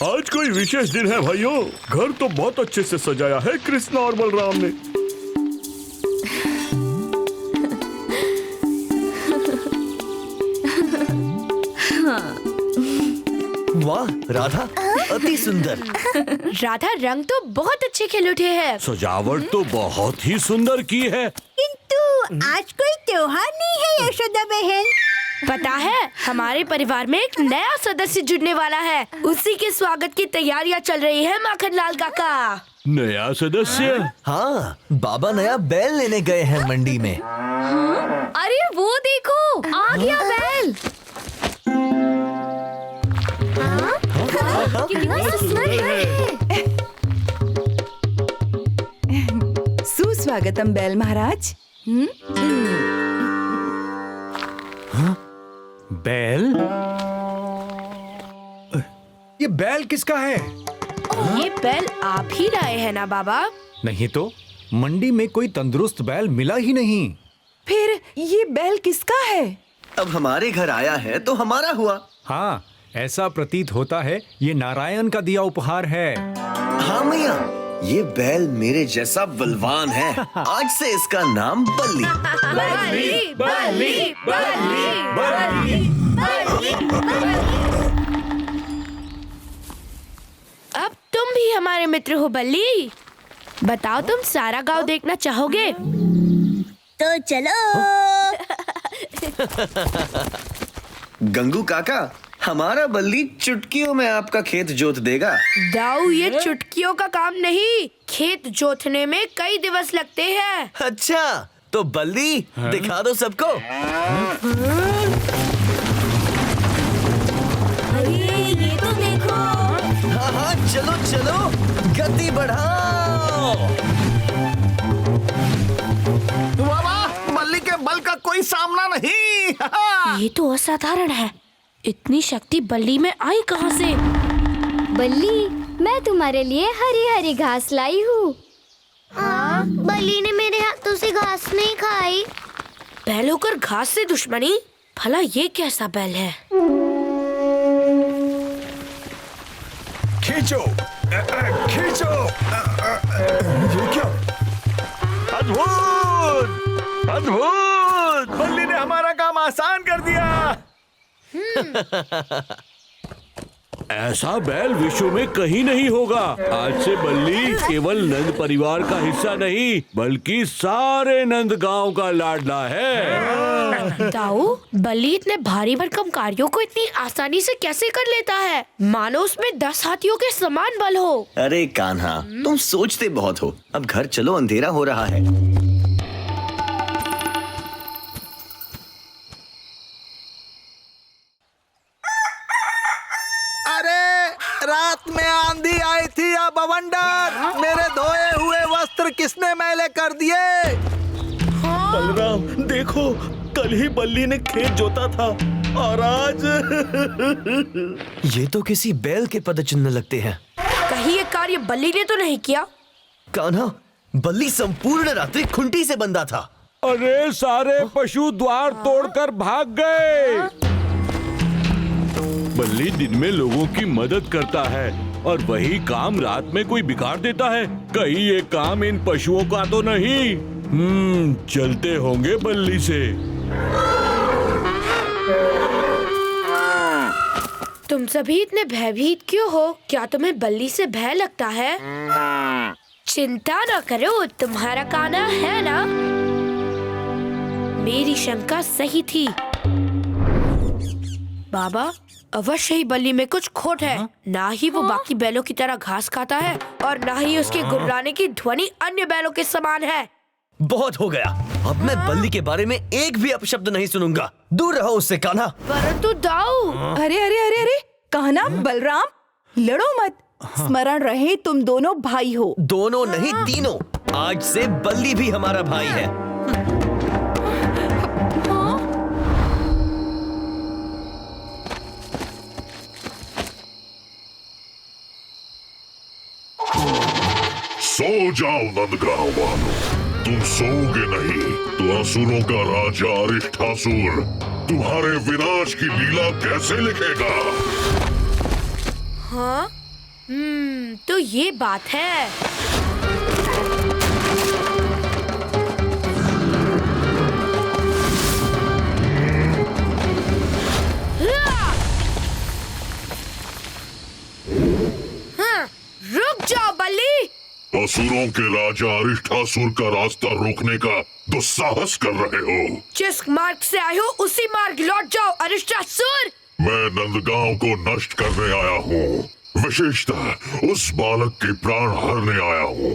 आज कोई विशेष दिन है भाइयों। घर तो बहुत अच्छे से सजाया है कृष्णा और बलराम ने। वाह राधा, अति सुंदर। राधा रंग तो बहुत अच्छे खिल उठे हैं। सजावट तो बहुत ही सुंदर की है। किंतु आज कोई त्योहार नहीं है यशोदा बहन। पता है, हमारे परिवार में एक नया सदस्य जुड़ने वाला है। उसी के स्वागत की तैयारियां चल रही है माखनलाल काका। नया सदस्य? हाँ, बाबा नया बैल लेने गए हैं मंडी में। अरे वो देखो, आ गया बैल। कितना सुंदर है। सुस्वागतम बैल महाराज। बैल? ये बैल किसका है? ये बैल आप ही लाए हैं ना बाबा? नहीं तो, मंडी में कोई तंदुरुस्त बैल मिला ही नहीं। फिर ये बैल किसका है? अब हमारे घर आया है तो हमारा हुआ। हाँ, ऐसा प्रतीत होता है ये नारायण का दिया उपहार है। हाँ मैया, ये बैल मेरे जैसा बलवान है। आज से इसका नाम बल्ली। बल्ली, बल्ली, बल्ली, बल्ली, अब तुम भी हमारे मित्र हो बल्ली। बताओ, तुम सारा गांव देखना चाहोगे? तो चलो। गंगू काका, हमारा बल्ली चुटकियों में आपका खेत जोत देगा। दाऊ, ये चुटकियों का काम नहीं। खेत जोतने में कई दिवस लगते हैं। अच्छा, तो बल्ली दिखा दो सबको। अरे ये तो देखो। हाँ हाँ, चलो चलो, गति बढ़ाओ। वाह वाह, बल्ली के बल का कोई सामना नहीं। ये तो असाधारण है। इतनी शक्ति बल्ली में आई कहाँ से? बल्ली, मैं तुम्हारे लिए हरी हरी घास लाई हूँ। बल्ली ने मेरे हाथों से घास नहीं खाई। बैल होकर घास से दुश्मनी? भला ये कैसा बैल है? खींचो, खींचो। ये क्या? अद्भुत, अद्भुत! बल्ली ने हमारा काम आसान कर दिया। ऐसा बैल विश्व में कहीं नहीं होगा। आज से बल्ली केवल नंद परिवार का हिस्सा नहीं, बल्कि सारे नंद गांव का लाडला है। दाऊ, बल्ली इतने भारी भरकम कार्यों को इतनी आसानी से कैसे कर लेता है? मानो उसमें 10 हाथियों के समान बल हो। अरे कान्हा, तुम सोचते बहुत हो। अब घर चलो, अंधेरा हो रहा है। रात में आंधी आई थी या बवंडर, मेरे धोए हुए वस्त्र किसने मैले कर दिए? बलराम देखो, कल ही बल्ली ने खेत जोता था और आज ये तो किसी बैल के पदचिन्ह लगते हैं। कहीं ये कार्य बल्ली ने तो नहीं किया? कान्हा, बल्ली संपूर्ण रात्रि खुंटी से बंधा था। अरे सारे पशु द्वार तोड़कर भाग गए। बल्ली दिन में लोगों की मदद करता है और वही काम रात में कोई बिगाड़ देता है। कहीं ये काम इन पशुओं का तो नहीं? चलते होंगे बल्ली से। तुम सभी इतने भयभीत क्यों हो? क्या तुम्हें बल्ली से भय लगता है? चिंता न करो, तुम्हारा कान्हा है ना। मेरी शंका सही थी। बाबा, अवश्य ही बल्ली में कुछ खोट है। ना ही वो बाकी बैलों की तरह घास खाता है और ना ही उसके गुर्राने की ध्वनि अन्य बैलों के समान है। बहुत हो गया, अब मैं बल्ली के बारे में एक भी अपशब्द नहीं सुनूंगा। दूर रहो उससे कान्हा। परंतु दाऊ, अरे अरे अरे अरे, कान्हा बलराम, लड़ो मत। स्मरण रहे, तुम दोनों भाई हो। दोनों नहीं, तीनों। आज से बल्ली भी हमारा भाई है। सो जाओ नंदगांव वालों, तुम सोओगे नहीं तो असुरों का राजा अरिष्ठासुर तुम्हारे विनाश की लीला कैसे लिखेगा? हाँ, तो ये बात है। हाँ, रुक जाओ बल्ली। असुरों के राजा अरिष्ठासुर का रास्ता रोकने का दुस्साहस कर रहे हो। जिस मार्ग से आए हो उसी मार्ग लौट जाओ अरिष्टासुर। मैं नंदगांव को नष्ट करने आया हूँ, विशेषतः उस बालक के प्राण हरने आया हूँ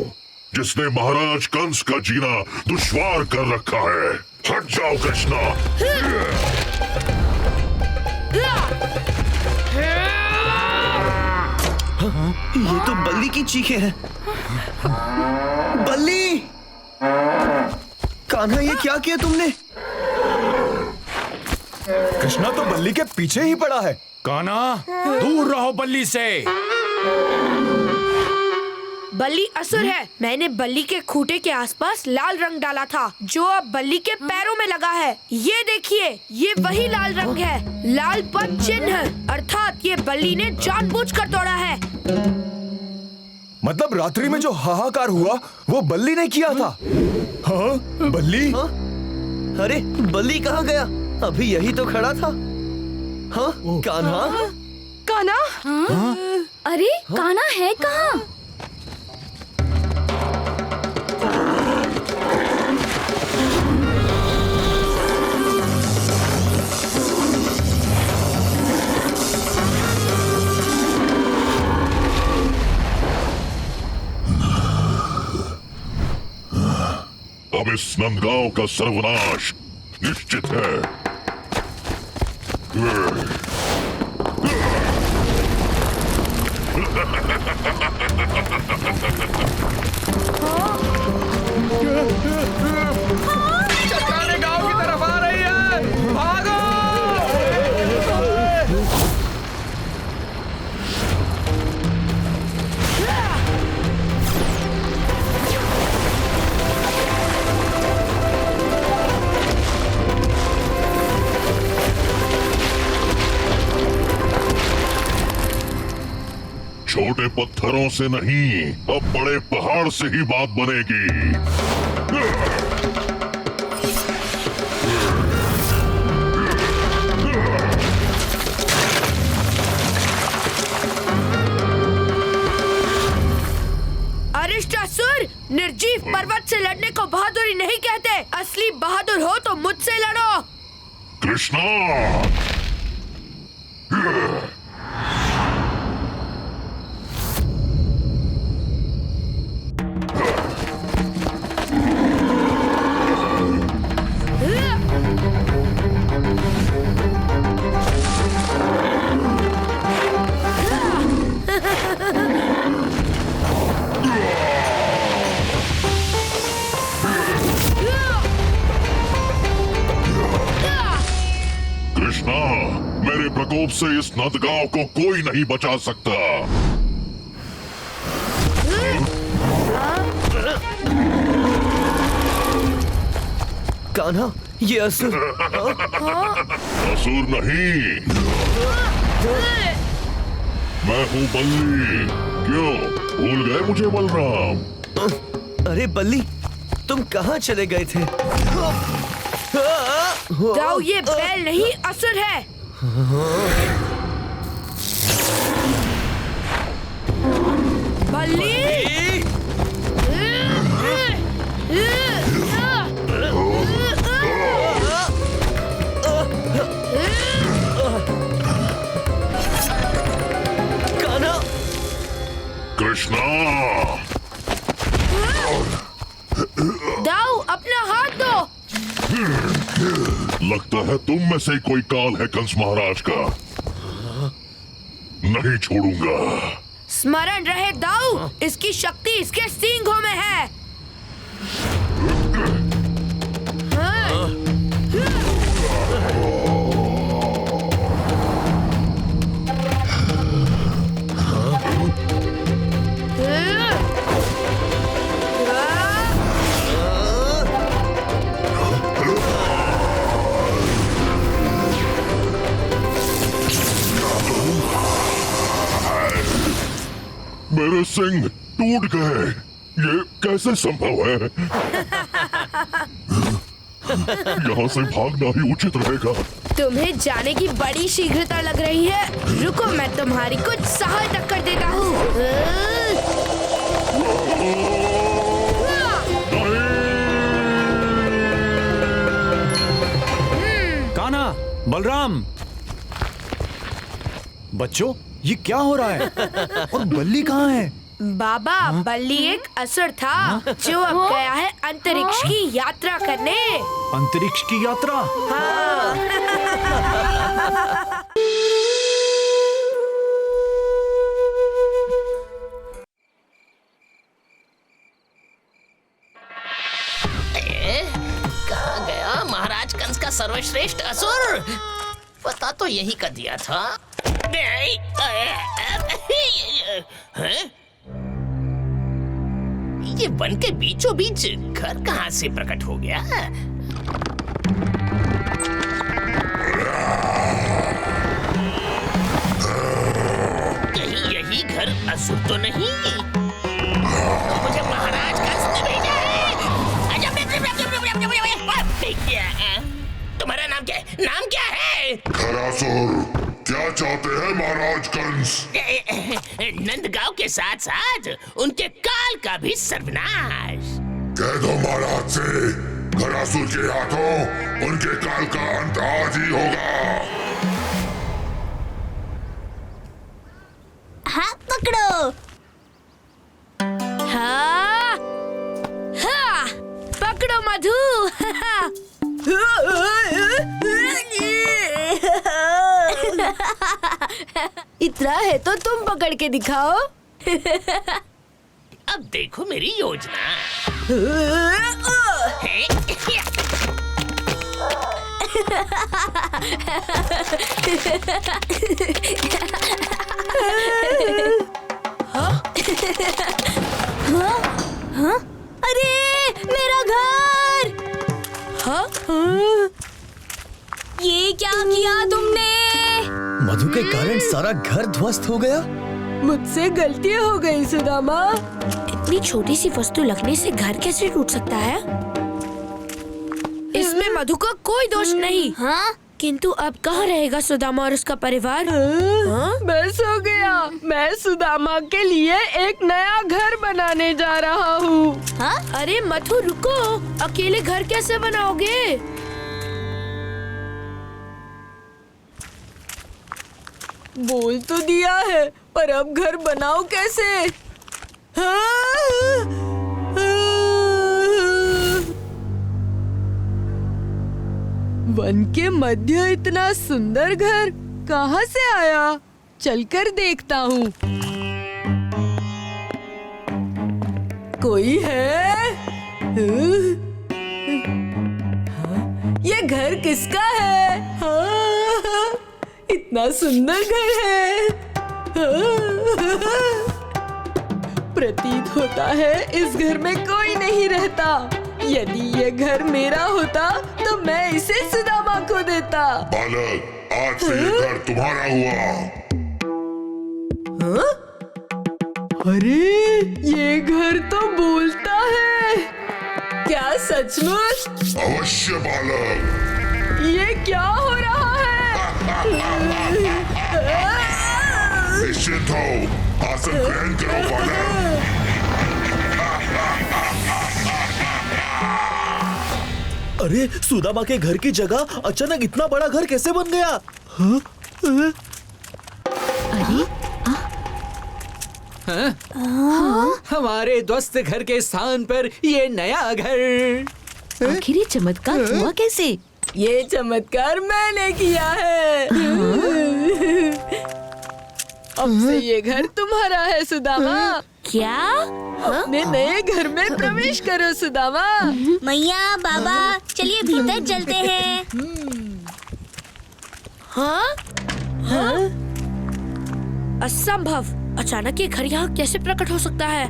जिसने महाराज कंस का जीना दुश्वार कर रखा है। हट जाओ कृष्णा। ये तो बल्ली की चीखें हैं। बल्ली! कान्हा, ये क्या किया तुमने? कृष्णा तो बल्ली के पीछे ही पड़ा है। कान्हा, दूर रहो बल्ली से। बल्ली असुर है। मैंने बल्ली के खूंटे के आसपास लाल रंग डाला था जो अब बल्ली के पैरों में लगा है। ये देखिए, ये वही लाल रंग है, लाल पद चिन्ह, अर्थात ये बल्ली ने जानबूझकर तोड़ा है। मतलब रात्रि में जो हाहाकार हुआ वो बल्ली ने किया था। हाँ, बल्ली? हाँ? अरे बल्ली कहाँ गया? अभी यही तो खड़ा था। हाँ, कान्हा? कान्हा? अरे कान्हा है कहाँ? अब इस नंदगांव का सर्वनाश निश्चित है। चट्टाने गांव की तरफ आ रही है। भागो! छोटे पत्थरों से नहीं, अब बड़े पहाड़ से ही बात बनेगी। अरिष्टासुर, निर्जीव पर्वत से लड़ने को बहादुरी नहीं कहते। असली बहादुर हो तो मुझसे लड़ो। कृष्णा! कृष्णा, मेरे प्रकोप से इस नंदगांव को कोई नहीं बचा सकता। कान्हा, ये असुर। असुर नहीं, मैं हूँ बल्ली। क्यों भूल गए मुझे बलराम? अरे बल्ली, तुम कहाँ चले गए थे? दाऊ, ये बैल नहीं असुर है। बल्ली! कान्हा! कृष्णा! दाऊ, अपना हाथ दो। लगता है तुम में से कोई काल है कंस महाराज का। नहीं छोड़ूंगा। स्मरण रहे दाऊ, इसकी शक्ति इसके सींगों में है। मेरे सिंग टूट गए। ये कैसे संभव है? यहाँ से भागना ही उचित रहेगा। तुम्हें जाने की बड़ी शीघ्रता लग रही है। रुको, मैं तुम्हारी कुछ सहायता कर देता हूँ। कान्हा, बलराम, बच्चों ये क्या हो रहा है? और बल्ली कहाँ है? बाबा, बल्ली एक असुर था जो अब गया है अंतरिक्ष की यात्रा करने। अंतरिक्ष की यात्रा? कहाँ गया महाराज कंस का सर्वश्रेष्ठ असुर? पता तो यही कर दिया था। हैं? ये वन के बीचों बीच घर कहाँ से प्रकट हो गया? कहीं यही घर असुर तो नहीं? मुझे महाराज कंस ने भेजा है। तुम्हारा नाम क्या है? नाम क्या है? खरासुर, क्या चाहते हैं महाराज कंस? नंदगांव के साथ साथ उनके काल का भी सर्वनाश। कह दो महाराज से, खरासुर के हाथों उनके काल का अंत आज ही होगा। हाँ, पकड़ो। हाँ, हाँ, पकड़ो मधु। इतना है तो तुम पकड़ के दिखाओ। अब देखो मेरी योजना। हाँ? अरे मेरा घर! हाँ? ये क्या किया तुमने? मधु के कारण सारा घर ध्वस्त हो गया। मुझसे गलती हो गई सुदामा। इतनी छोटी सी वस्तु लगने से घर कैसे टूट सकता है? इसमें मधु का कोई दोष नहीं। हाँ? किंतु अब कहाँ रहेगा सुदामा और उसका परिवार? बस हो गया। मैं सुदामा के लिए एक नया घर बनाने जा रहा हूँ। हाँ? अरे मधु रुको, अकेले घर कैसे बनाओगे? बोल तो दिया है, पर अब घर बनाओ कैसे? वन के मध्य इतना सुंदर घर कहाँ से आया? चलकर देखता हूँ। कोई है? ये घर किसका है? इतना सुंदर घर है। प्रतीत होता है इस घर में कोई नहीं रहता। यदि ये घर मेरा होता तो मैं इसे सुदामा को देता। बालक, आज से ये घर तुम्हारा हुआ। हाँ? अरे ये घर तो बोलता है। क्या सचमुच? अवश्य बालक। ये क्या हो रहा है? निश्चिंत हो, आसन ग्रहण करो बालक। अरे सुदामा के घर की जगह अचानक इतना बड़ा घर कैसे बन गया? हमारे ध्वस्त घर के स्थान पर ये नया घर। आखिर ये चमत्कार हुआ कैसे? ये चमत्कार मैंने किया है। अब से ये घर तुम्हारा है सुदामा। क्या? अपने नए घर में प्रवेश करो सुदामा। मैया, बाबा, चलिए भीतर चलते हैं। हाँ? हाँ? असंभव। अचानक ये घर यहाँ कैसे प्रकट हो सकता है?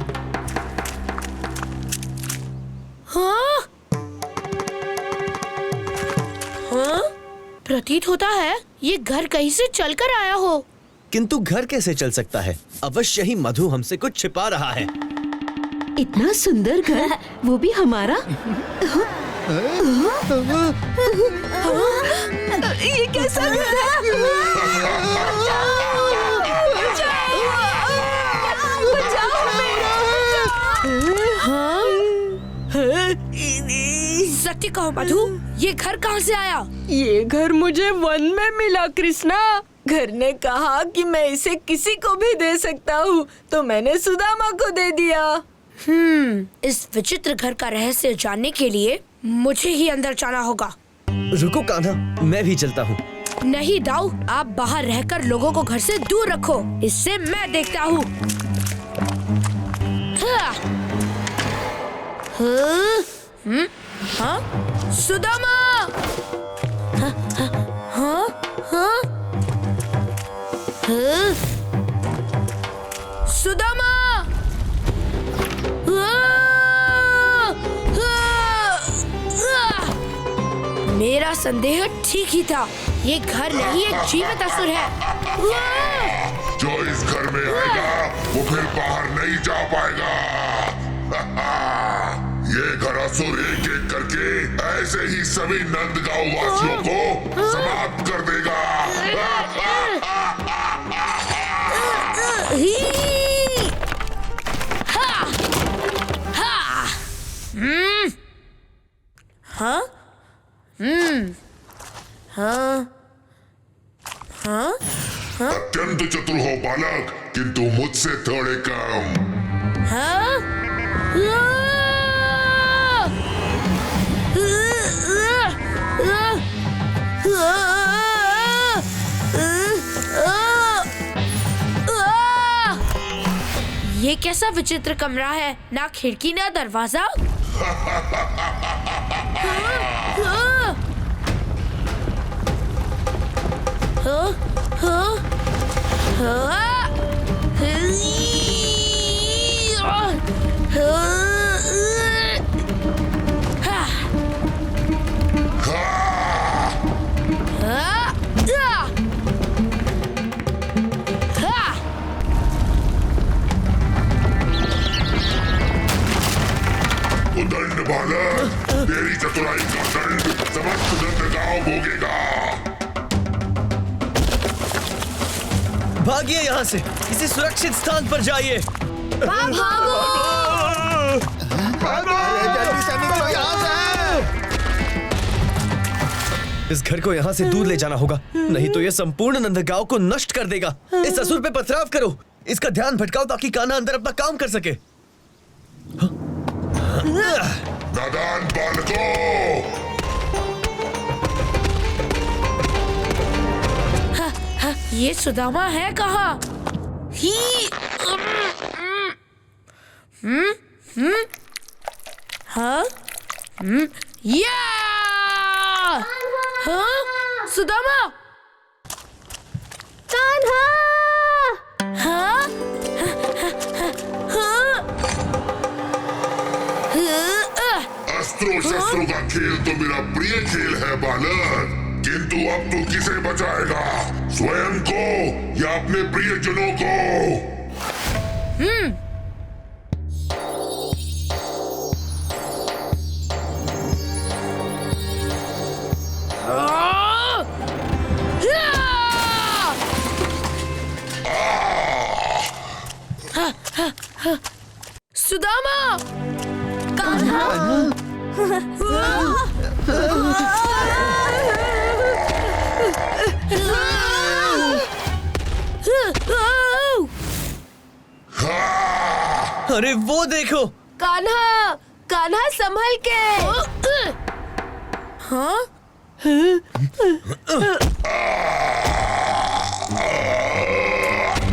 हाँ? हाँ? प्रतीत होता है ये घर कहीं से चलकर आया हो। किंतु घर कैसे चल सकता है? अवश्य ही मधु हमसे कुछ छिपा रहा है। इतना सुंदर घर, वो भी हमारा। ये कैसा घर है? सत्य कहो मधु, ये घर कहाँ से आया? ये घर मुझे वन में मिला कृष्णा। घर ने कहा कि मैं इसे किसी को भी दे सकता हूँ, तो मैंने सुदामा को दे दिया। इस विचित्र घर का रहस्य जानने के लिए मुझे ही अंदर जाना होगा। रुको कान्हा, मैं भी चलता हूँ। नहीं दाऊ, आप बाहर रहकर लोगों को घर से दूर रखो, इससे मैं देखता हूँ। सुदामा! सुदामा! मेरा संदेह ठीक ही था, ये घर नहीं एक जीवित असुर है। जो इस घर में आएगा वो फिर बाहर नहीं जा पाएगा। ये घर असुर एक एक करके ऐसे ही सभी नंदगांव वासियों को समाप्त कर देगा। अत्यंत चतुर हो बालक, किंतु मुझसे थोड़े कम। ये कैसा विचित्र कमरा है, ना खिड़की ना दरवाजा। दंड बालक, तेरी चतुराई का दंड समस्त नंदगांव भोगेगा। भागिए यहाँ से, किसी सुरक्षित स्थान पर जाइए। भागो! जल्दी से निकलो यहाँ से! इस घर को यहाँ से दूर ले जाना होगा, नहीं तो यह संपूर्ण नंदगांव को नष्ट कर देगा। इस असुर पे पथराव करो, इसका ध्यान भटकाओ ताकि कान्हा अंदर अपना काम कर सके। नादान बालकों! ये सुदामा है कहाँ? सुदामा! कान्हा! अस्त्रों शस्त्रों का खेल तो मेरा प्रिय खेल है बालक, किंतु अब तू किसे बचाएगा, स्वयं को या अपने प्रियजनों को? सुदामा! अरे वो देखो! कान्हा! कान्हा संभल के!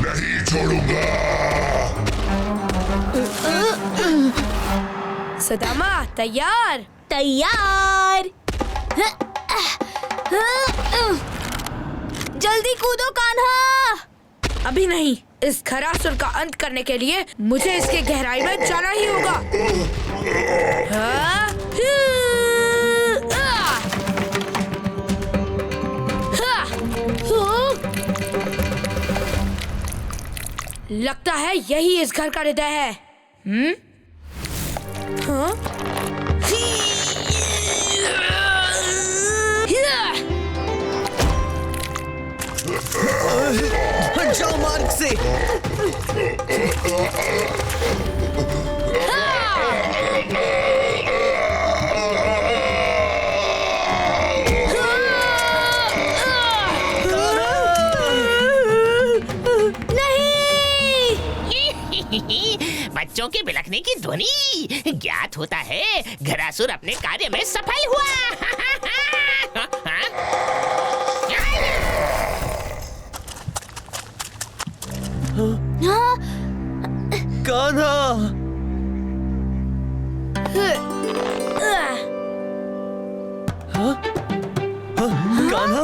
नहीं छोड़ूंगा। सुदामा तैयार? तैयार! जल्दी कूदो कान्हा! अभी नहीं, इस खरासुर का अंत करने के लिए मुझे इसके गहराई में जाना ही होगा। लगता है यही इस घर का हृदय है। हाँ? हट जाओ मार्ग से। बच्चों के बिलखने की ध्वनि ज्ञात होता है घरासुर अपने कार्य में सफल हुआ। कान्हा, कान्हा,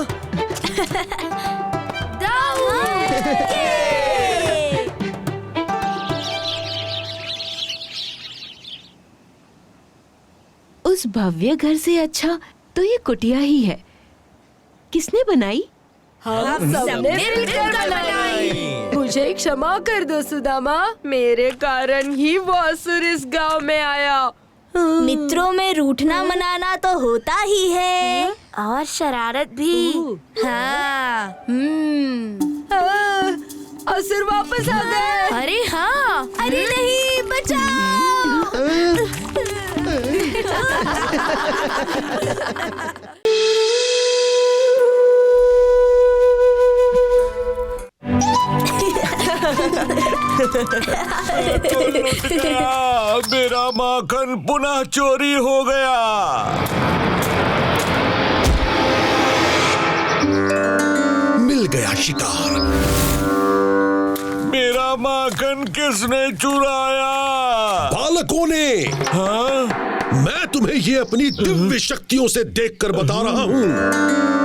उस भव्य घर से अच्छा तो ये कुटिया ही है। किसने बनाई? हम सबने मिलकर बनाई। मुझे क्षमा कर दो सुदामा, मेरे कारण ही वो असुर इस गांव में आया। मित्रों में रूठना मनाना तो होता ही है और शरारत भी। हाँ। असुर वापस आ गए। अरे हाँ। अरे नहीं, बचाओ। मेरा माखन पुनः चोरी हो गया। मिल गया शिकार। मेरा माखन किसने चुराया? बालकों ने। हाँ? मैं तुम्हें ये अपनी दिव्य शक्तियों से देखकर बता रहा हूँ।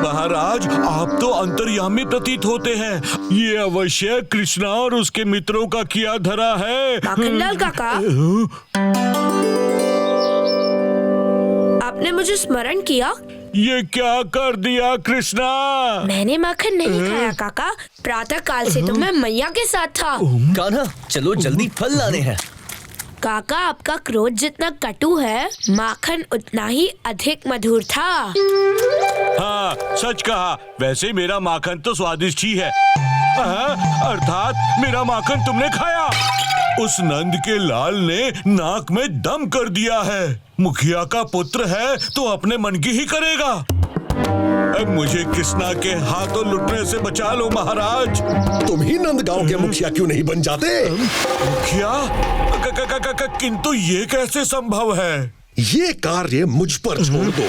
महाराज, आप तो अंतर्यामी प्रतीत होते हैं। ये अवश्य कृष्णा और उसके मित्रों का किया धरा है। माखनलाल काका, आपने मुझे स्मरण किया? ये क्या कर दिया कृष्णा? मैंने माखन नहीं खाया काका। प्रातः काल से तो मैं मैया के साथ था। कान्हा, चलो जल्दी फल लाने हैं। काका, आपका क्रोध जितना कटु है, माखन उतना ही अधिक मधुर था। हाँ, सच कहा। वैसे मेरा माखन तो स्वादिष्ट ही है। अर्थात मेरा माखन तुमने खाया। उस नंद के लाल ने नाक में दम कर दिया है। मुखिया का पुत्र है तो अपने मन की ही करेगा। अब मुझे कृष्णा के हाथों लुटने से बचा लो महाराज। तुम ही नंदगांव के मुखिया क्यों नहीं बन जाते? मुखिया? किंतु ये कैसे संभव है? ये कार्य मुझ पर छोड़ दो।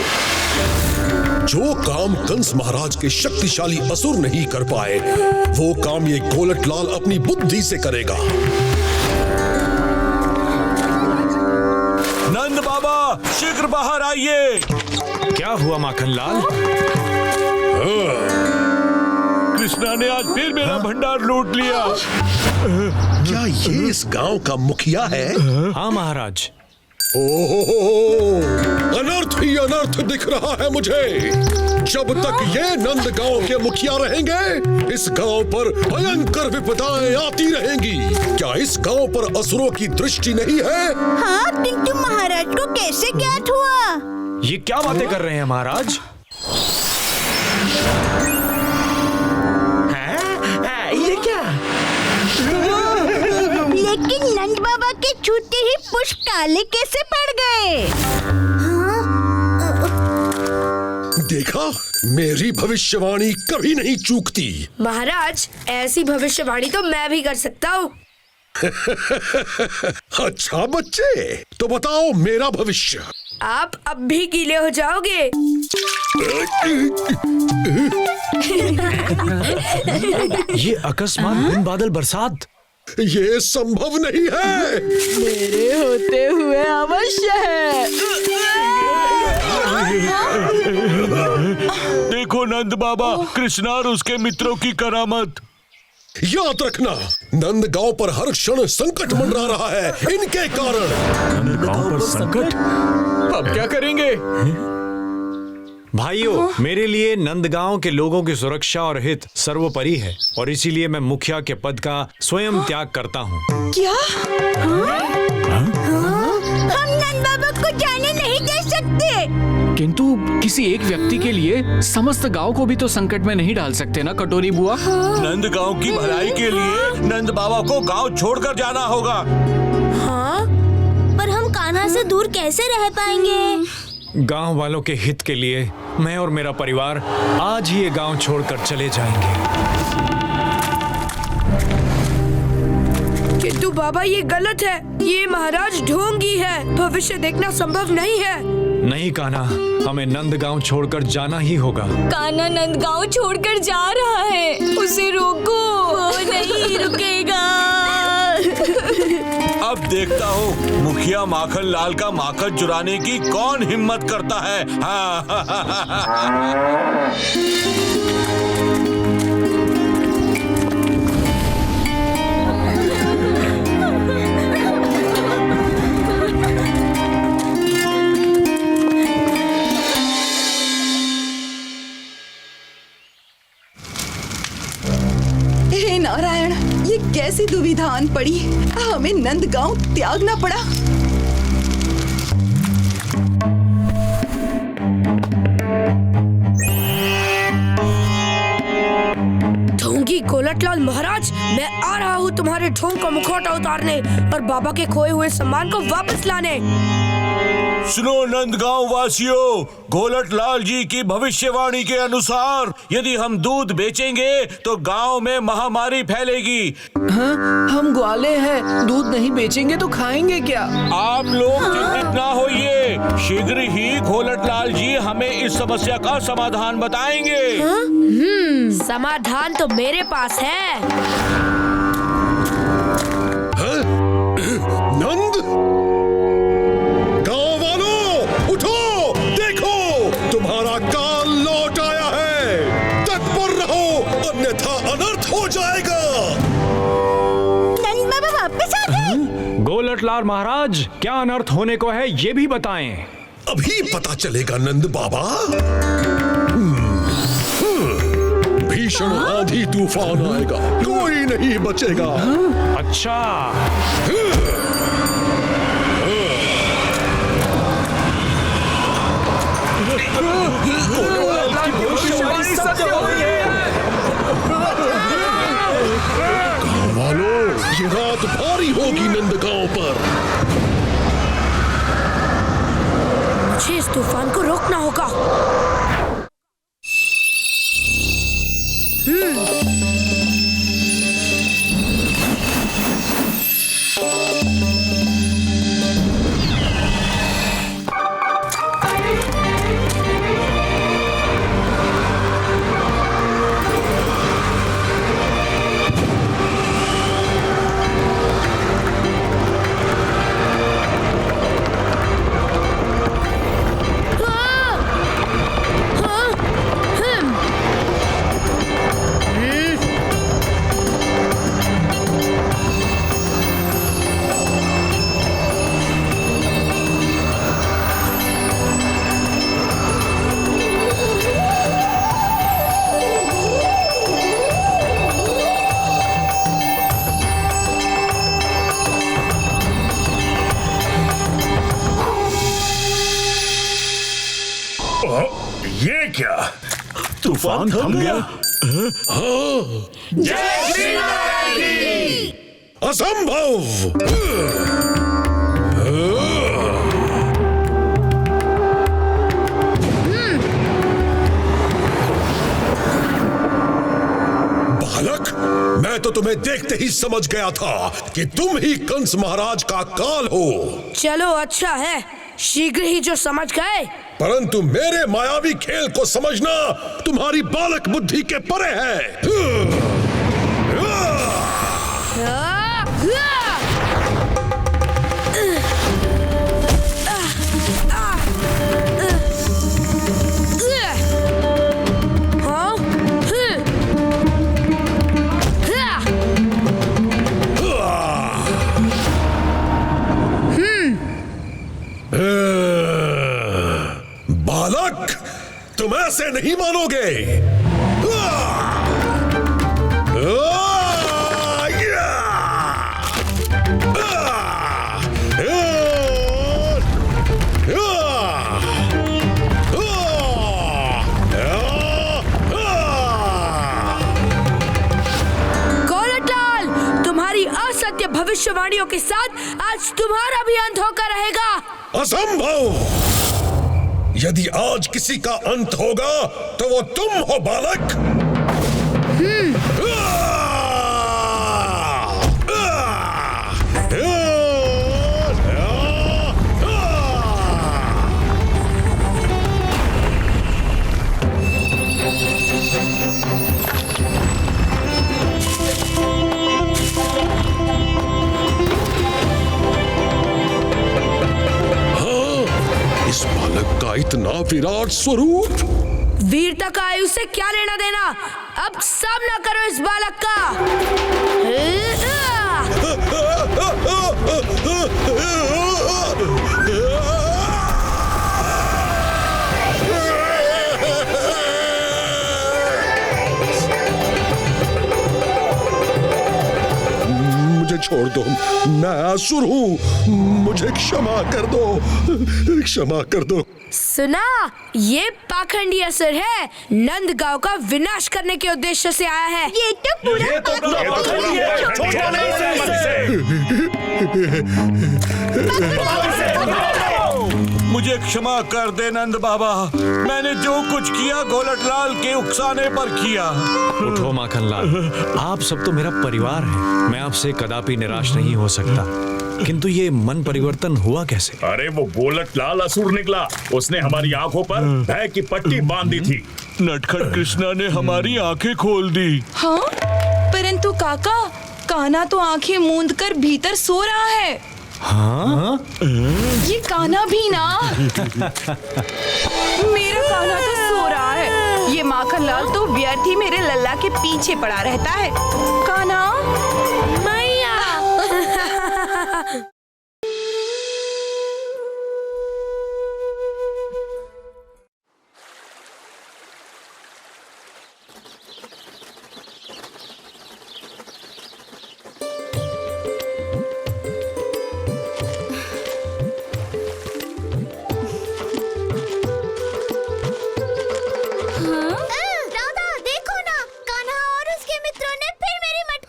जो काम कंस महाराज के शक्तिशाली असुर नहीं कर पाए, वो काम ये गोलट लाल अपनी बुद्धि से करेगा। नंद बाबा, शीघ्र बाहर आइए। क्या हुआ माखनलाल? कृष्णा ने आज फिर मेरा भंडार लूट लिया। क्या ये इस गांव का मुखिया है? हाँ महाराज। अनर्थ ही अनर्थ दिख रहा है मुझे। जब तक ये नंद गांव के मुखिया रहेंगे, इस गांव पर भयंकर विपदाएं आती रहेंगी। क्या इस गांव पर असुरों की दृष्टि नहीं है? हाँ, किंतु महाराज को कैसे ज्ञात हुआ? ये क्या बातें कर रहे हैं महाराज? ये क्या? लेकिन नंद बाबा के छूते ही पुष्प काले कैसे पड़ गए? देखा, मेरी भविष्यवाणी कभी नहीं चूकती। महाराज, ऐसी भविष्यवाणी तो मैं भी कर सकता हूँ। अच्छा बच्चे, तो बताओ मेरा भविष्य। आप अब भी गीले हो जाओगे। ये अकस्मात बिन बादल बरसात? ये संभव नहीं है। मेरे होते हुए अवश्य है। देखो नंद बाबा, कृष्णा और उसके मित्रों की करामत। याद रखना, नंद गांव पर हर क्षण संकट मंडरा रहा है इनके कारण। नंद गांव पर संकट? अब क्या करेंगे? भाइयों, मेरे लिए नंदगांव के लोगों की सुरक्षा और हित सर्वोपरि है और इसीलिए मैं मुखिया के पद का स्वयं त्याग करता हूँ। क्या? हम नंद बाबा को जाने नहीं दे सकते। किंतु किसी एक व्यक्ति के लिए समस्त गांव को भी तो संकट में नहीं डाल सकते ना कटोरी बुआ। नंद गांव की भलाई के लिए नंद बाबा को गांव छोड़कर जाना होगा। हाँ? पर हम कान्हा से दूर कैसे रह पाएंगे? गांव वालों के हित के लिए मैं और मेरा परिवार आज ही ये गांव छोड़कर चले जाएंगे। किंतु बाबा ये गलत है। ये महाराज ढोंगी है। भविष्य देखना संभव नहीं है। नहीं कान्हा, हमें नंदगांव छोड़कर जाना ही होगा। कान्हा नंदगांव छोड़कर जा रहा है, उसे रोको। वो नहीं रुकेगा। अब देखता हूँ मुखिया माखन लाल का माखन चुराने की कौन हिम्मत करता है। हे नारायण, ये कैसी दुविधा आन पड़ी। हमें नंदगांव त्यागना पड़ा। ढोंगी गोलटलाल महाराज, मैं आ रहा हूँ तुम्हारे ढोंग का मुखौटा उतारने और बाबा के खोए हुए सम्मान को वापस लाने। सुनो नंदगांव वासियों, गोलटलाल जी की भविष्यवाणी के अनुसार यदि हम दूध बेचेंगे तो गांव में महामारी फैलेगी। हाँ, हम ग्वाले हैं, दूध नहीं बेचेंगे तो खाएंगे क्या? आप लोग चिंतित ना होइए, शीघ्र ही गोलटलाल जी हमें इस समस्या का समाधान बताएंगे। समाधान तो मेरे पास है। नंद, गांव वालों उठो, देखो तुम्हारा काल लौट आया है। तत्पर रहो, अन्यथा अनर्थ हो जाएगा। नंद बाबा वापस आ गए। गोलटलाल महाराज, क्या अनर्थ होने को है ये भी बताएं। अभी पता चलेगा नंद बाबा। भीषण आंधी तूफान आएगा, कोई नहीं बचेगा। अच्छा, गांव वालों, ये रात भारी होगी नंदगांव पर। मुझे इस तूफान को रोकना होगा। ये क्या, तूफान थम गया? जय श्री नारायण जी। असंभव। बालक, मैं तो तुम्हें देखते ही समझ गया था कि तुम ही कंस महाराज का काल हो। चलो अच्छा है, शीघ्र ही जो समझ गए। परंतु मेरे मायावी खेल को समझना तुम्हारी बालक बुद्धि के परे है। बालक, तुम्हें ऐसे नहीं मानोगे। असत्य भविष्यवाणियों के साथ आज तुम्हारा भी अंत होकर रहेगा। असंभव! यदि आज किसी का अंत होगा तो वो तुम हो बालक। इस बालक का इतना विराट स्वरूप। वीरता का आयु से क्या लेना देना? अब सामना करो इस बालक का। मुझे छोड़ दो, मैं असुर हूँ, मुझे क्षमा कर दो, क्षमा कर दो। सुना, ये पाखंडी असुर है, नंदगांव का विनाश करने के उद्देश्य से आया है। ये तो पूरा पाखंडी है। मुझे क्षमा कर दे नंद बाबा, मैंने जो कुछ किया गोलटलाल के उकसाने पर किया। उठो माखनलाल, आप सब तो मेरा परिवार है, मैं आपसे कदापि निराश नहीं हो सकता, किंतु ये मन परिवर्तन हुआ कैसे? अरे वो गोलटलाल असुर निकला, उसने हमारी आंखों पर भय की पट्टी बांध दी थी। नटखट कृष्णा ने हमारी आंखें खोल दी। हाँ, परंतु काका, कान्हा तो आंखें मूंद कर भीतर सो रहा है। हाँ? ये कान्हा भी ना। मेरा कान्हा तो सो रहा है, ये माखनलाल तो व्यर्थ ही मेरे लल्ला के पीछे पड़ा रहता है। कान्हा, मैया।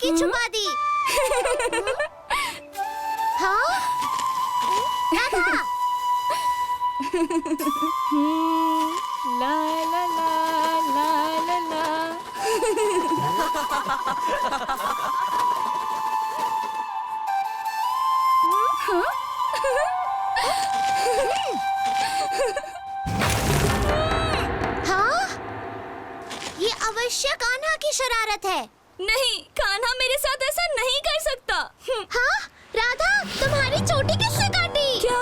छुपा दी। हाँ? राधा? ला ला ला ला ला हाँ? ये अवश्य कान्हा की शरारत है। नहीं, कान्हा मेरे साथ ऐसा नहीं कर सकता। हाँ? राधा, तुम्हारी चोटी किसने काटी? क्या?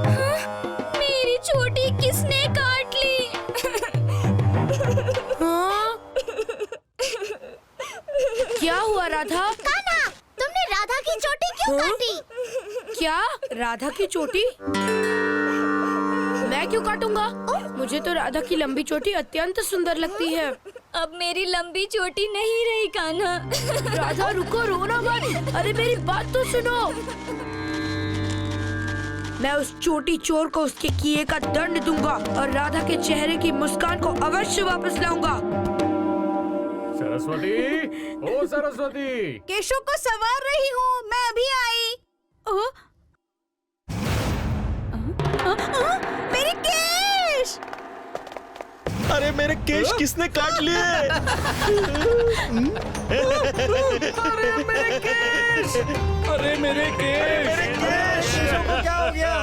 हाँ? मेरी चोटी किसने काट ली? हाँ? क्या हुआ राधा? कान्हा, तुमने राधा की चोटी क्यों काटी? क्या? राधा की चोटी? मैं क्यों काटूंगा? मुझे तो राधा की लंबी चोटी अत्यंत सुंदर लगती है। अब मेरी लंबी चोटी नहीं रही कान्हा। राधा रुको, रोना मत। अरे मेरी बात तो सुनो। मैं उस चोटी चोर को उसके किए का दंड दूंगा और राधा के चेहरे की मुस्कान को अवश्य वापस लाऊंगा। सरस्वती, ओ सरस्वती। केशों को सवार रही हूँ, मैं अभी आई। मेरे केश! अरे मेरे केश किसने काट लिए? अरे मेरे केश! अरे मेरे केश! क्या हो गया?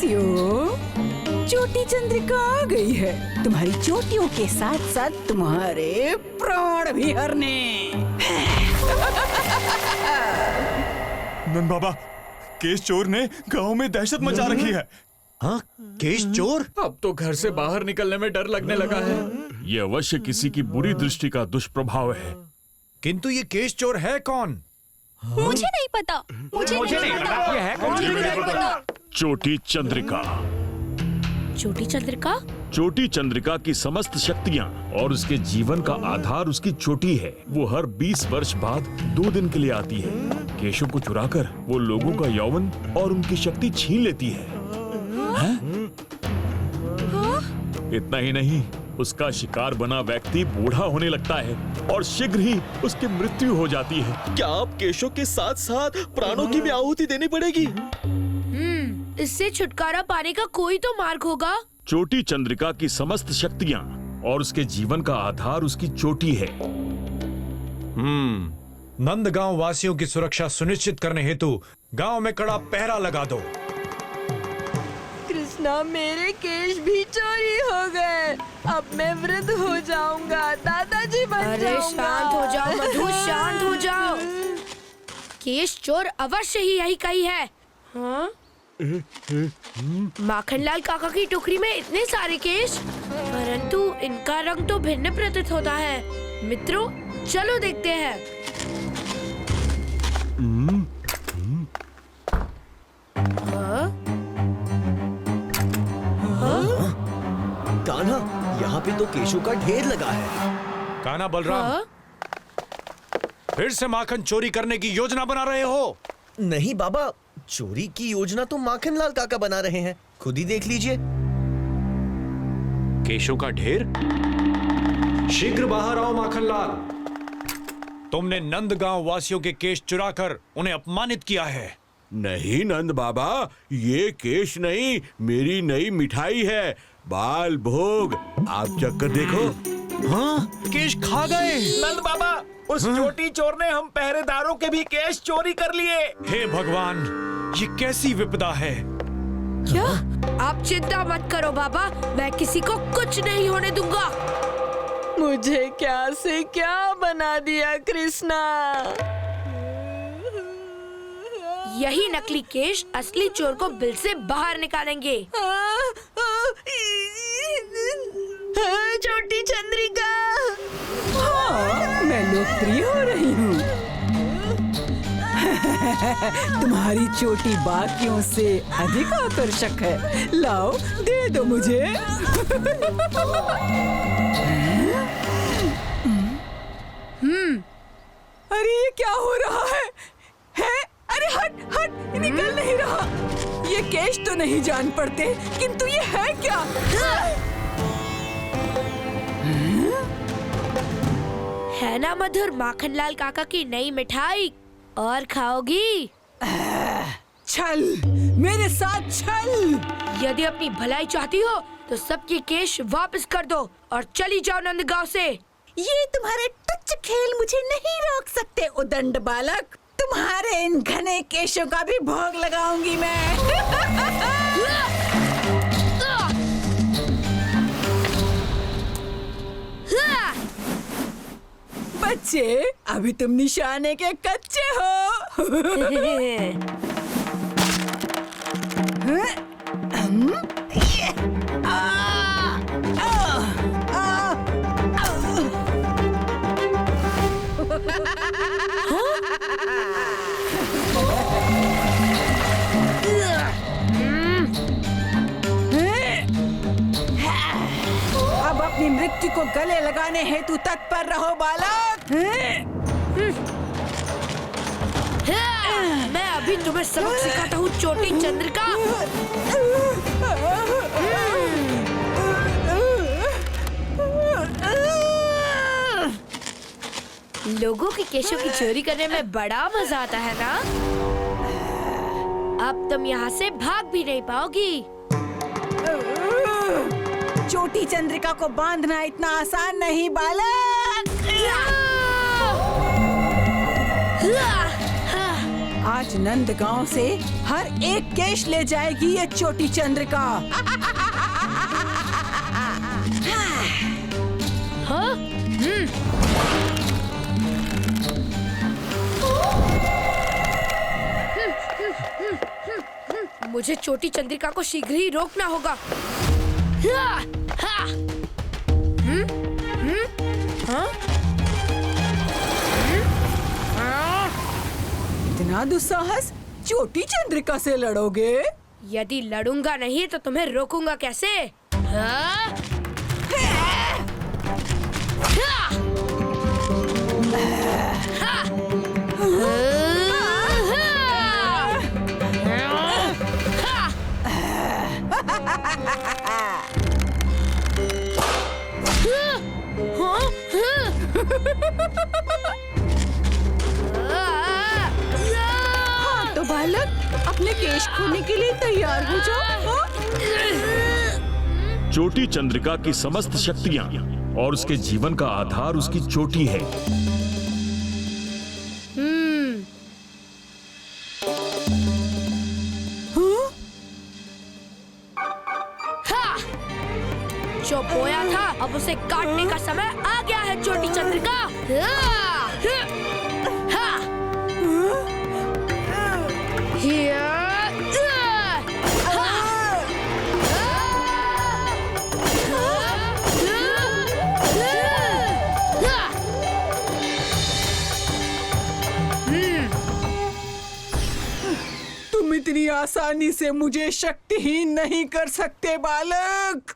वासियों, चोटी चंद्रिका आ गई है तुम्हारी चोटियों के साथ साथ तुम्हारे प्राण भी हरने। नंद बाबा, केश चोर ने गांव में दहशत मचा रखी है। हाँ, केश चोर? अब तो घर से बाहर निकलने में डर लगने लगा है। ये अवश्य किसी की बुरी दृष्टि का दुष्प्रभाव है। किंतु ये केश चोर है कौन? मुझे नहीं पता। मुझे नहीं पता। ये है कौन? चोटी चंद्रिका। चोटी चंद्रिका? चोटी चंद्रिका की समस्त शक्तियाँ और उसके जीवन का आधार उसकी चोटी है। वो हर 20 वर्ष बाद 2 दिन के लिए आती है। केशों को चुराकर वो लोगों का यौवन और उनकी शक्ति छीन लेती है। इतना ही नहीं, उसका शिकार बना व्यक्ति बूढ़ा होने लगता है और शीघ्र ही उसकी मृत्यु हो जाती है। क्या आप केशों के साथ साथ प्राणों की भी आहुति देनी पड़ेगी? इससे छुटकारा पाने का कोई तो मार्ग होगा। चोटी चंद्रिका की समस्त शक्तियाँ और उसके जीवन का आधार उसकी चोटी है। नंदगांव वासियों की सुरक्षा सुनिश्चित करने हेतु गांव में कड़ा पहरा लगा दो। कृष्णा, मेरे केश भी चोरी हो गए। अब मैं वृद्ध हो जाऊंगा, दादाजी बन अरे जाऊंगा। शांत हो जाओ मधु, शांत हो जाओ। केश चोर अवश्य ही यही कही है। हाँ? माखनलाल काका की टोकरी में इतने सारे केश, परंतु इनका रंग तो भिन्न प्रतीत होता है। मित्रों, चलो देखते हैं। कान्हा, यहाँ पे तो केशों का ढेर लगा है। कान्हा, बलराम, फिर से माखन चोरी करने की योजना बना रहे हो? नहीं बाबा, चोरी की योजना तो माखनलाल काका बना रहे हैं। खुद ही देख लीजिए। केशों का ढेर? शीघ्र बाहर आओ माखनलाल। तुमने नंदगांव वासियों के केश चुराकर उन्हें अपमानित किया है। नहीं नंद बाबा, ये केश नहीं, मेरी नई मिठाई है, बाल भोग। आप चक्कर देखो। हाँ, केश खा गए। नंद बाबा, उस चोटी चोर ने हम पहरेदारों के भी केश चोरी कर लिए। हे भगवान, ये कैसी विपदा है? क्या? आप चिंता मत करो बाबा, मैं किसी को कुछ नहीं होने दूंगा। मुझे क्या से क्या बना दिया कृष्णा। यही नकली केश असली चोर को बिल से बाहर निकालेंगे। छोटी चंद्रिका, हाँ, मैं लोकप्रिय हो रही हूँ। तुम्हारी चोटी बाकियों से अधिक आकर्षक है। लाओ, दे दो मुझे। अरे ये क्या हो रहा है? अरे हट हट, निकल नहीं रहा। ये केश तो नहीं जान पड़ते, किंतु ये है क्या? है ना मधुर माखनलाल काका की नई मिठाई, और खाओगी? छल, मेरे साथ छल। यदि अपनी भलाई चाहती हो तो सबके केश वापस कर दो और चली जाओ नंदगांव से। ये तुम्हारे तुच्छ खेल मुझे नहीं रोक सकते, उदंड बालक। तुम्हारे इन घने केशों का भी भोग लगाऊंगी मैं। बच्चे, अभी तुम निशाने के कच्चे हो। अब अपनी मृत्यु को गले लगाने हेतु तत्पर रहो बालक। मैं अभी तुम्हें सबक सिखाता हूँ चोटी चंद्रिका। लोगों के केशों की चोरी करने में बड़ा मजा आता है ना? अब तुम यहाँ से भाग भी नहीं पाओगी। चोटी चंद्रिका को बांधना इतना आसान नहीं बालक। आज नंदगांव से हर एक केश ले जाएगी ये छोटी चंद्रिका। हाँ? मुझे छोटी चंद्रिका को शीघ्र ही रोकना होगा। इतना दुस्साहस छोटी चंद्रिका से लड़ोगे? यदि लड़ूंगा नहीं तो तुम्हें रोकूंगा कैसे? हाँ तो बालक, अपने केश खोने के लिए तैयार हो जाओ। चोटी चंद्रिका की समस्त शक्तियां और उसके जीवन का आधार उसकी चोटी है। जो बोया था अब उसे काटने का समय आ गया है छोटी चंद्रिका। तुम इतनी आसानी से मुझे शक्तिहीन नहीं कर सकते बालक।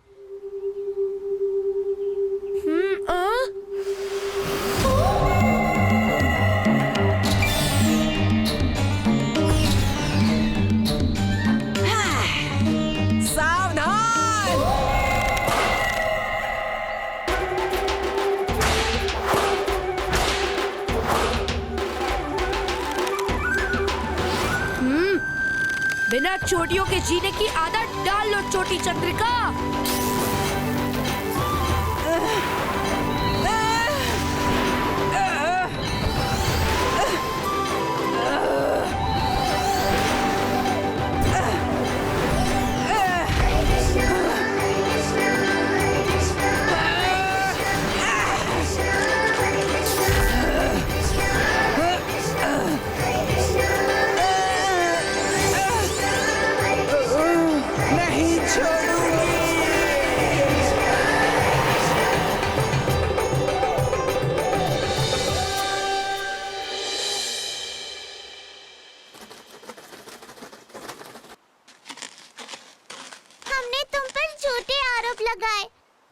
बिना चोटियों के जीने की आदत डाल लो छोटी चंद्रिका।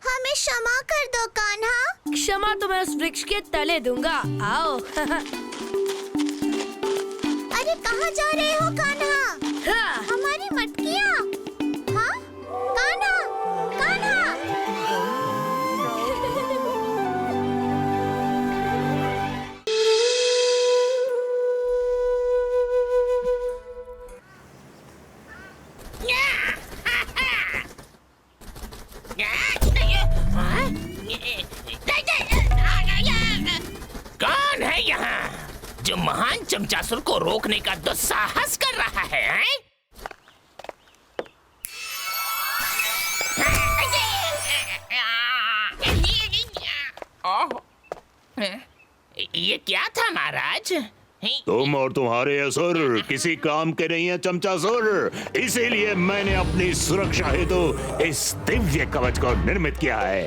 हमें क्षमा कर दो कान्हा। क्षमा तो मैं उस वृक्ष के तले दूंगा। आओ। अरे कहाँ जा रहे हो कान्हा? हाँ। हमारी मटकियाँ। हाँ? कान्हा, कान्हा। कौन है यहाँ जो महान चमचासुर को रोकने का दुस्साहस कर रहा है? ये क्या था महाराज? तुम और तुम्हारे असुर किसी काम के नहीं है चमचासुर, इसीलिए मैंने अपनी सुरक्षा हेतु इस दिव्य कवच को निर्मित किया है।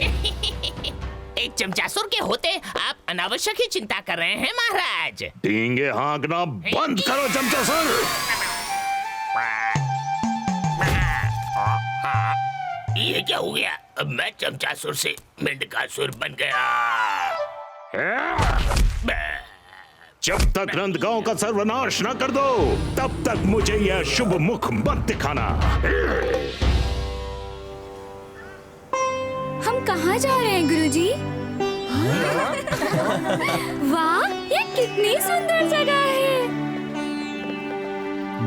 एक चमचासुर के होते आप अनावश्यक ही चिंता कर रहे हैं महाराज। डींगे हाँकना बंद करो चमचासुर। ये क्या हो गया? अब मैं चमचासुर से मेंढकासुर बन गया। जब तक नंदगांव का सर्वनाश न कर दो तब तक मुझे यह शुभ मुख मत दिखाना। हम कहाँ जा रहे हैं गुरुजी? वाह, ये कितनी सुंदर जगह है।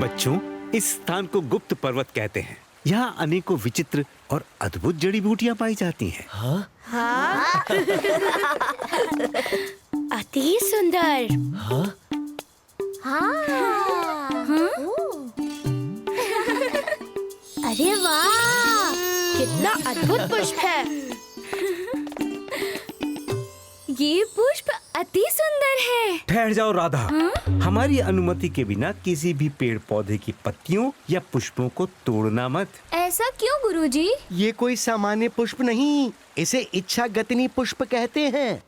बच्चों, इस स्थान को गुप्त पर्वत कहते हैं। यहाँ अनेकों विचित्र और अद्भुत जड़ी बूटियाँ पाई जाती हैं। हाँ? अति सुंदर। हाँ। अरे वाह, कितना अद्भुत पुष्प है। ये पुष्प अति सुंदर है। ठहर जाओ राधा। हमारी अनुमति के बिना किसी भी पेड़ पौधे की पत्तियों या पुष्पों को तोड़ना मत। ऐसा क्यों गुरुजी? ये कोई सामान्य पुष्प नहीं, इसे इच्छा गतिनी पुष्प कहते हैं।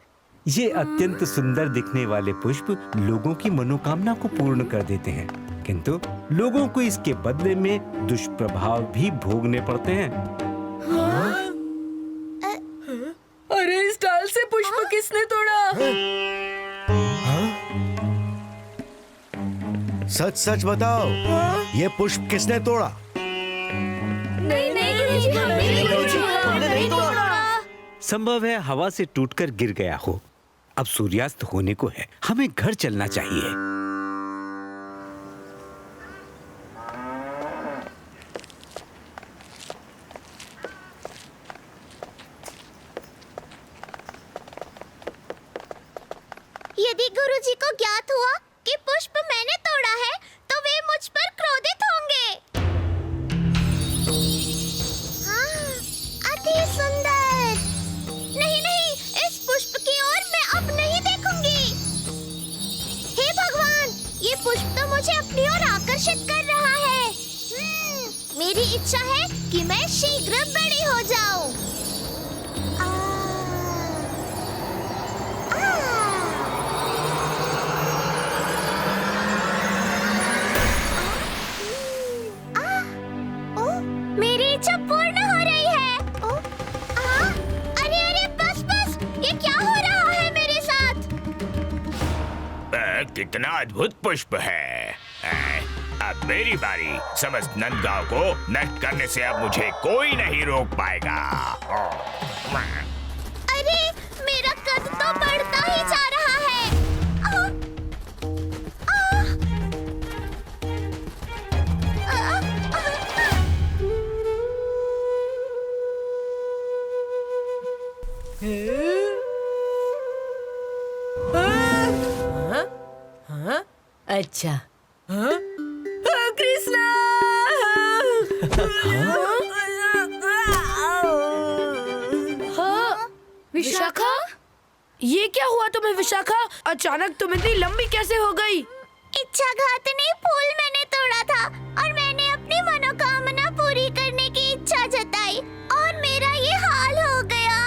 ये अत्यंत सुंदर दिखने वाले पुष्प लोगों की मनोकामना को पूर्ण कर देते हैं, किंतु लोगों को इसके बदले में दुष्प्रभाव भी भोगने पड़ते हैं। अरे इस डाल से पुष्प किसने तोड़ा? सच सच बताओ, ये पुष्प किसने तोड़ा? नहीं गुरुजी, हमने नहीं तोड़ा। संभव है हवा से टूटकर गिर गया हो। अब सूर्यास्त होने को है, हमें घर चलना चाहिए। यदि गुरुजी को ज्ञात हुआ कि पुष्प मैंने तोड़ा है, तो वे मुझ पर क्रोधित होंगे। हाँ, अति सुंदर। नहीं, इस पुष्प की ओर मैं अब नहीं देखूंगी। हे भगवान, ये पुष्प तो मुझे अपनी ओर आकर्षित कर रहा है। मेरी इच्छा है कि मैं शीघ्र बड़ी हो जाऊं। मेरी इच्छा पूर्ण हो रही है। अरे बस, ये क्या हो रहा है मेरे साथ? कितना अद्भुत पुष्प है। अब मेरी बारी। समस्त नंदगांव को नष्ट करने से अब मुझे कोई नहीं रोक पाएगा। अरे मेरा कद तो बढ़ता ही जा रहा है। अच्छा। कृष्णा! विशाखा, ये क्या हुआ तुम्हें विशाखा? अचानक तुम इतनी लंबी कैसे हो गई? इच्छाघातिनी फूल मैंने तोड़ा था और मैंने अपनी मनोकामना पूरी करने की इच्छा जताई और मेरा ये हाल हो गया।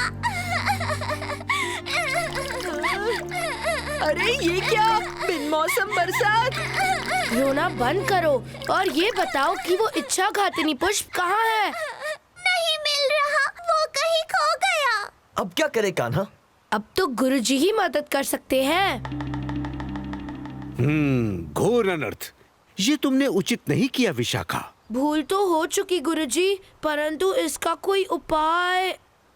अरे ये क्या, बिन मौसम बरसात? रोना बंद करो और ये बताओ कि वो इच्छाघातिनी पुष्प कहाँ है? नहीं मिल रहा, वो कहीं खो गया। अब क्या करे कान्हा? अब तो गुरुजी ही मदद कर सकते हैं। घोर अनर्थ। ये तुमने उचित नहीं किया विशाखा। भूल तो हो चुकी गुरुजी, परंतु इसका कोई उपाय।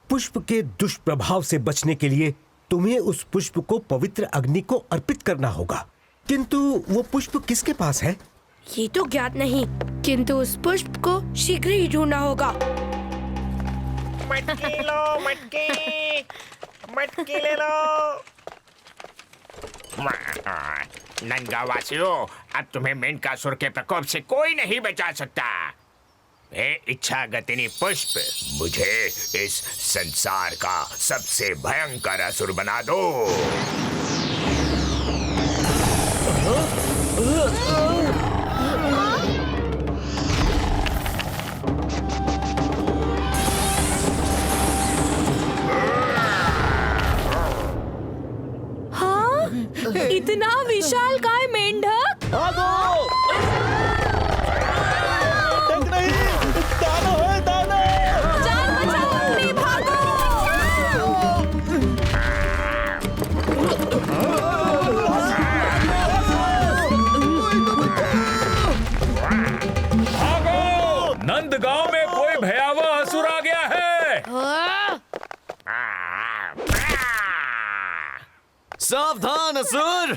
पुष्प के दुष्प्रभाव से बचने के लिए तुम्हें उस पुष्प को पवित्र अग्नि को अर्पित करना होगा, किंतु वो पुष्प किसके पास है? ये तो ज्ञात नहीं, किंतु उस पुष्प को शीघ्र ही ढूंढना होगा। मटकी लो, मटकी ले लो। नंदगांव वासियों, अब तुम्हें मेनकासुर के प्रकोप से कोई नहीं बचा सकता। हे इच्छागतिनी पुष्प, मुझे इस संसार का सबसे भयंकर असुर बना दो। हाँ, इतना विशाल काय मेंढक? नंदगांव में कोई भयावह असुर आ गया है। सावधान असुर!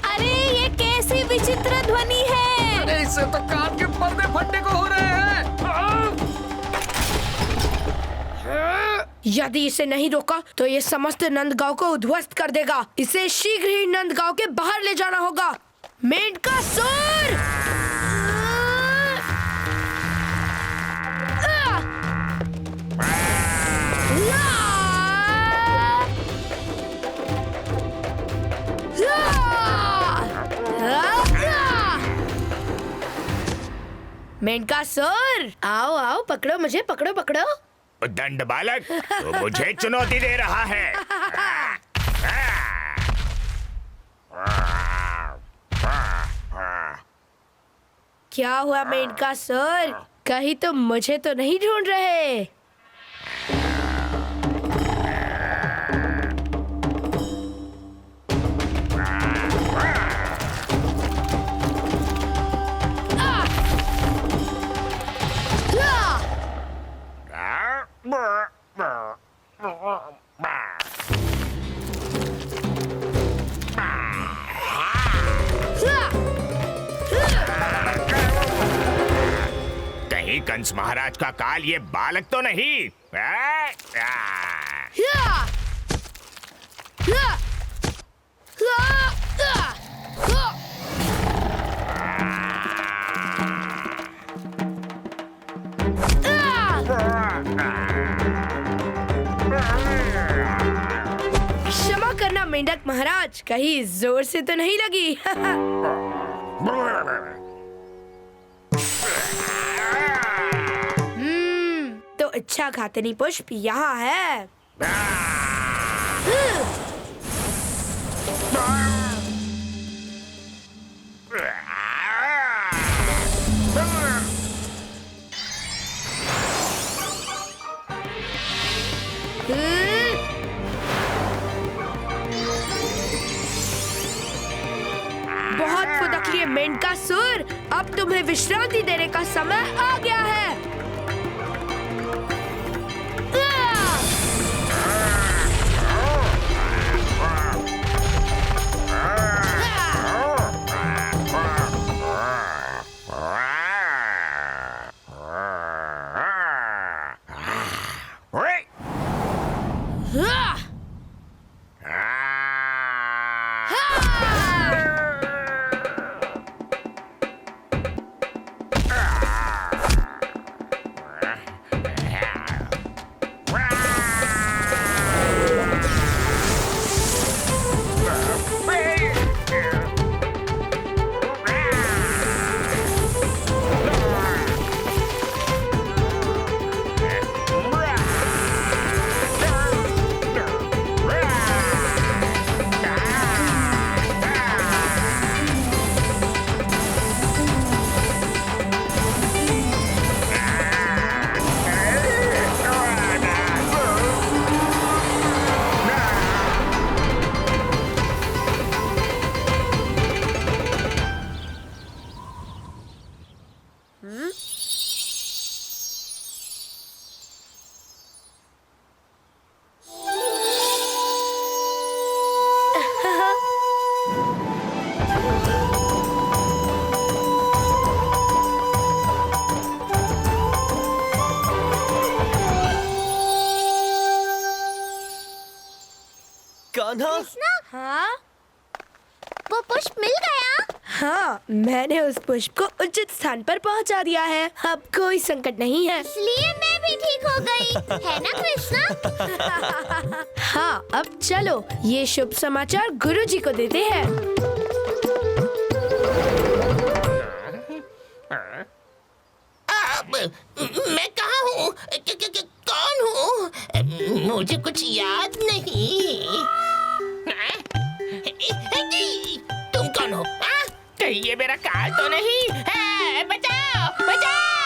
अरे ये कैसी विचित्र ध्वनि है? अरे इससे तो कान के पर्दे फटने को हो रहे हैं। यदि इसे नहीं रोका तो ये समस्त नंदगांव को उद्ध्वस्त कर देगा। इसे शीघ्र ही नंदगांव के बाहर ले जाना होगा। मेंढकासुर! मेंढकासुर, आओ आओ, पकड़ो मुझे, पकड़ो पकड़ो। दंड बालक, तो मुझे चुनौती दे रहा है। क्या हुआ मेंढकासुर? कहीं तो मुझे तो नहीं ढूंढ रहे? कहीं कंस महाराज का काल ये बालक तो नहीं? क्षमा करना मेंढक महाराज, कहीं जोर से तो नहीं लगी? तो अच्छा घातनी पुष्प यहाँ है। बहुत फुदक लिए मेंढकासुर, अब तुम्हें विश्रांति देने का समय आ गया है। कृष्णा, हाँ? वो पुष्प मिल गया? हाँ, मैंने उस पुष्प को उचित स्थान पर पहुंचा दिया है। अब कोई संकट नहीं है। इसलिए मैं भी ठीक हो गई, है ना कृष्णा? हाँ, अब चलो ये शुभ समाचार गुरुजी को देते हैं। मैं कहाँ हूँ? कौन हूँ? मुझे कुछ याद नहीं। तुम कौन हो? कहीं ये मेरा काल तो नहीं है? बचाओ, बचाओ!